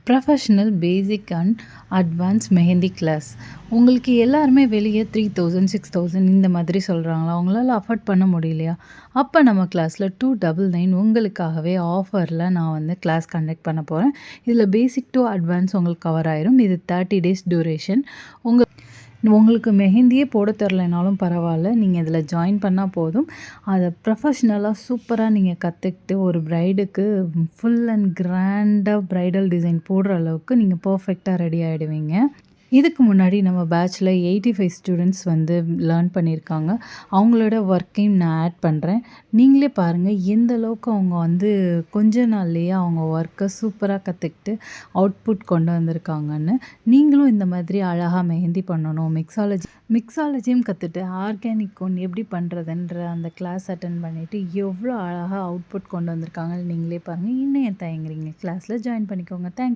Professional, basic and advance mehndi class. உங்களுக்கு எல்லாருமே வெளிய 3000, 6000 இந்த மாதிரி சொல்றாங்களா? உங்களால அஃபோர்ட் பண்ண முடியலையா? அப்ப நம்ம கிளாஸ்ல 299 உங்களுக்காகவே ஆஃபர்ல நான் கிளாஸ் கண்டக்ட் பண்ண போறேன். இதுல பேசிக் டூ அட்வான்ஸ் உங்களுக்கு கவர் ஆயிரும். இது 30 டேஸ் டியூரேஷன். உங்களுக்கு மெஹந்தியே போட தெரிலனாலும் பரவால்ல. நீங்க இதில ஜாயின் பண்ணா போதும். அத ப்ரொஃபஷ்னலா சூப்பரா நீங்க கத்துக்கிட்டு ஒரு பிரைடுக்கு ஃபுல் அண்ட் கிராண்டா பிரைடல் டிசைன் போடுற அளவுக்கு நீங்க பெர்ஃபெக்ட்டா ரெடி ஆயிடுவீங்க. இதுக்கு முன்னாடி நம்ம பேட்ச்ல 85 ஸ்டூடண்ட்ஸ் லேர்ன் பண்ணியிருக்காங்க. அவங்களோட ஒர்க்கையும் நான் ஆட் பண்றேன். நீங்களே பாருங்க எந்த அளவுக்கு அவங்க கொஞ்ச நாள்லயே அவங்க ஒர்க்க சூப்பரா கத்துக்கிட்டு அவுட்புட் கொண்டு வந்திருக்காங்கன்னு. நீங்களும் இந்த மாதிரி அழகா மெஹந்தி பண்ணணும், மிக்ஸாலஜியும் கத்துட்டு ஆர்கானிக் கோன் எப்படி பண்றதுன்ற அந்த கிளாஸ் அட்டெண்ட் பண்ணிட்டு எவ்வளோ அழகா அவுட்புட் கொண்டு வந்திருக்காங்கன்னு நீங்களே பாருங்க. இன்னும் ஏன் தயங்குறீங்க? கிளாஸ்ல ஜாயின் பண்ணிக்கோங்க.